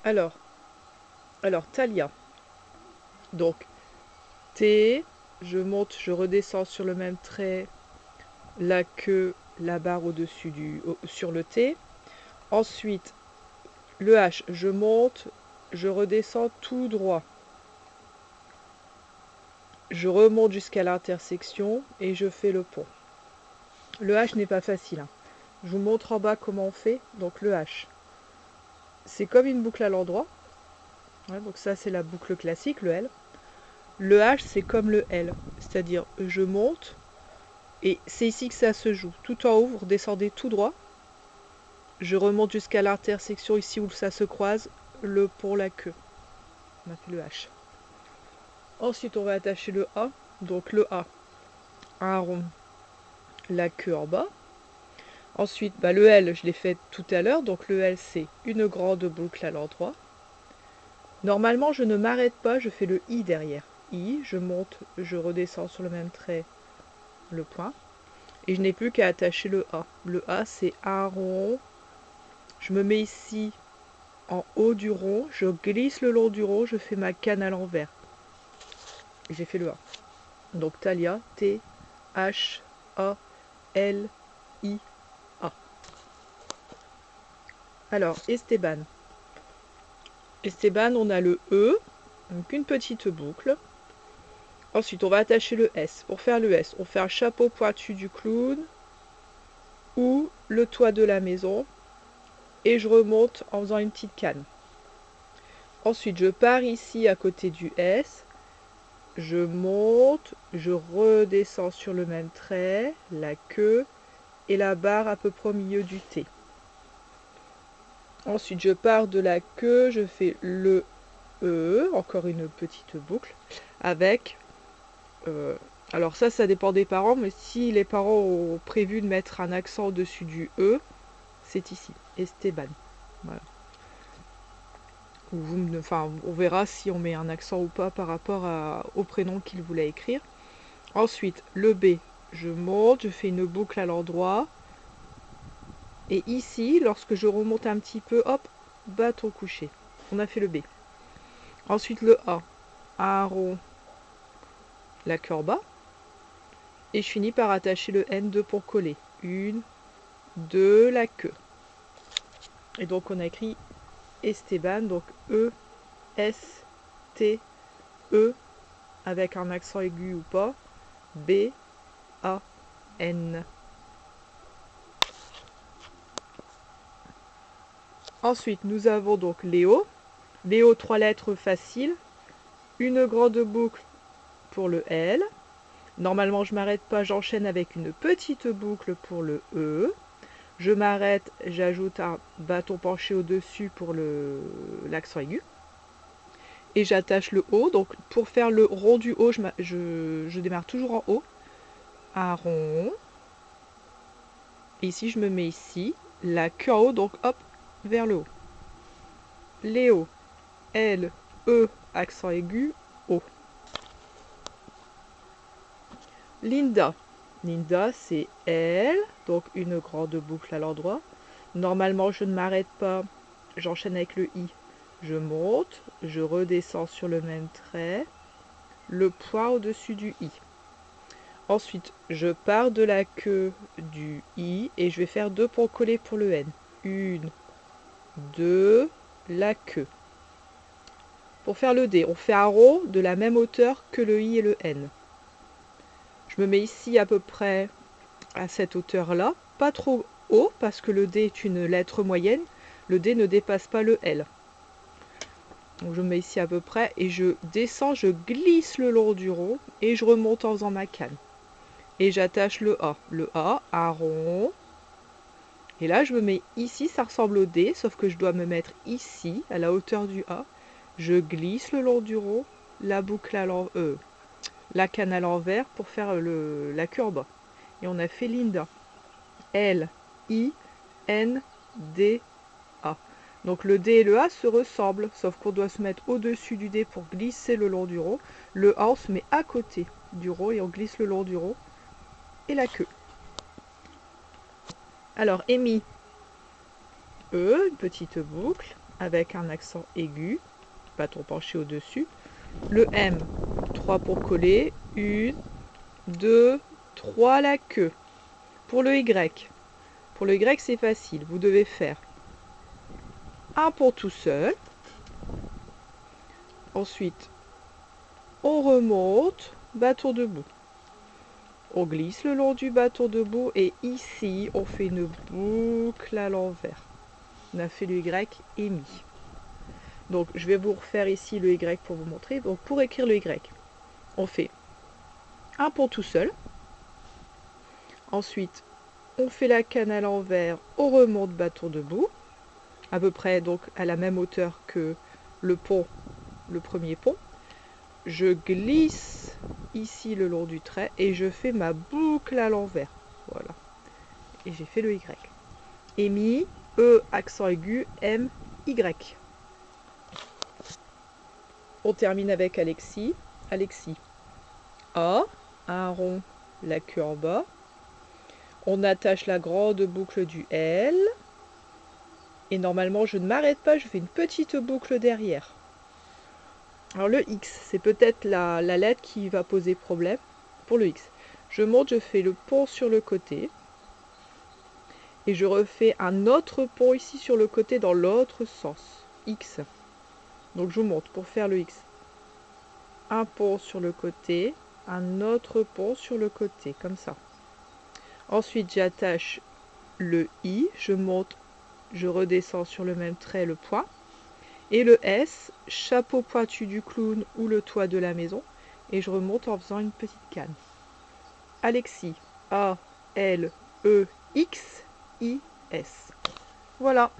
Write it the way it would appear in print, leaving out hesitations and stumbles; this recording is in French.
Alors, Thalia. Donc, T, je monte, je redescends sur le même trait, la queue, la barre au-dessus sur le T. Ensuite, le H, je monte, je redescends tout droit. Je remonte jusqu'à l'intersection et je fais le pont. Le H n'est pas facile, hein. Je vous montre en bas comment on fait. Donc le H, c'est comme une boucle à l'endroit. Ouais, donc ça c'est la boucle classique, le L. Le H c'est comme le L, c'est-à-dire je monte et c'est ici que ça se joue. Tout en haut, vous redescendez tout droit. Je remonte jusqu'à l'intersection ici où ça se croise, le pont, la queue. On a fait le H. Ensuite on va attacher le A. Donc le A, un rond, la queue en bas. Ensuite, le L, je l'ai fait tout à l'heure, donc le L, c'est une grande boucle à l'endroit. Normalement, je ne m'arrête pas, je fais le I derrière. I, je monte, je redescends sur le même trait, le point. Et je n'ai plus qu'à attacher le A. Le A, c'est un rond. Je me mets ici en haut du rond, je glisse le long du rond, je fais ma canne à l'envers. J'ai fait le A. Donc Thalia, T, H, A, L, I, A. Alors, Esteban. Esteban, on a le E, donc une petite boucle. Ensuite, on va attacher le S. Pour faire le S, on fait un chapeau pointu du clown ou le toit de la maison et je remonte en faisant une petite canne. Ensuite, je pars ici à côté du S, je monte, je redescends sur le même trait, la queue et la barre à peu près au milieu du T. Ensuite, je pars de la queue, je fais le E, encore une petite boucle, avec... alors ça dépend des parents, mais si les parents ont prévu de mettre un accent au-dessus du E, c'est ici, Esteban. Voilà. On verra si on met un accent ou pas par rapport au prénom qu'il voulait écrire. Ensuite, le B, je monte, je fais une boucle à l'endroit. Et ici, lorsque je remonte un petit peu, hop, bâton couché. On a fait le B. Ensuite, le A, un rond, la queue en bas. Et je finis par attacher le N2 pour coller. Une, deux, la queue. Et donc on a écrit Esteban, donc E, S, T, E, avec un accent aigu ou pas, B, A, N. Ensuite, nous avons donc Léo. Léo, 3 lettres faciles. Une grande boucle pour le L. Normalement, je ne m'arrête pas, j'enchaîne avec une petite boucle pour le E. Je m'arrête, j'ajoute un bâton penché au-dessus pour l'accent aigu. Et j'attache le O. Donc, pour faire le rond du haut, je démarre toujours en haut. Un rond. Et ici, je me mets ici. La queue en haut, donc hop, vers le haut. Léo, L, E, accent aigu, O. Linda. Linda, c'est L, donc une grande boucle à l'endroit. Normalement, je ne m'arrête pas, j'enchaîne avec le I. Je monte, je redescends sur le même trait, le point au-dessus du I. Ensuite, je pars de la queue du I et je vais faire 2 ponts collés pour le N. Une, deux, la queue. Pour faire le D, on fait un rond de la même hauteur que le I et le N. Je me mets ici à peu près à cette hauteur-là, pas trop haut parce que le D est une lettre moyenne. Le D ne dépasse pas le L. Donc je me mets ici à peu près et je descends, je glisse le long du rond et je remonte en faisant ma canne. Et j'attache le A. Le A, un rond. Et là, je me mets ici, ça ressemble au D, sauf que je dois me mettre ici, à la hauteur du A. Je glisse le long du rond, la boucle à la canne à l'envers pour faire la queue en bas. Et on a fait Linda. L, I, N, D, A. Donc le D et le A se ressemblent, sauf qu'on doit se mettre au-dessus du D pour glisser le long du rond. Le A, on se met à côté du rond et on glisse le long du rond. Et la queue. Alors, Amy, E, une petite boucle. avec un accent aigu, bâton penché au-dessus. Le M, 3 pour coller, 1, 2, 3 la queue. Pour le Y c'est facile, vous devez faire un pont tout seul. Ensuite, on remonte, bâton debout. On glisse le long du bâton debout et ici, on fait une boucle à l'envers. On a fait le Y émis. Donc, je vais vous refaire ici le Y pour vous montrer. Donc, pour écrire le Y, on fait un pont tout seul. Ensuite, on fait la canne à l'envers, on remonte bâton debout, à peu près donc à la même hauteur que le pont, le premier pont. Je glisse ici le long du trait et je fais ma boucle à l'envers. Voilà. Et j'ai fait le Y. Émis, E, accent aigu, M, Y. On termine avec Alexis. Alexis. A, un rond, la queue en bas. On attache la grande boucle du L. Et normalement, je ne m'arrête pas, je fais une petite boucle derrière. Alors le X, c'est peut-être la lettre qui va poser problème. Pour le X, je monte, je fais le pont sur le côté. Et je refais un autre pont ici sur le côté dans l'autre sens. X. Donc je monte pour faire le X. Un pont sur le côté, un autre pont sur le côté, comme ça. Ensuite, j'attache le I, je monte, je redescends sur le même trait le point. Et le S, chapeau pointu du clown ou le toit de la maison. Et je remonte en faisant une petite canne. Alexis, A, L, E, X, I, S. Voilà.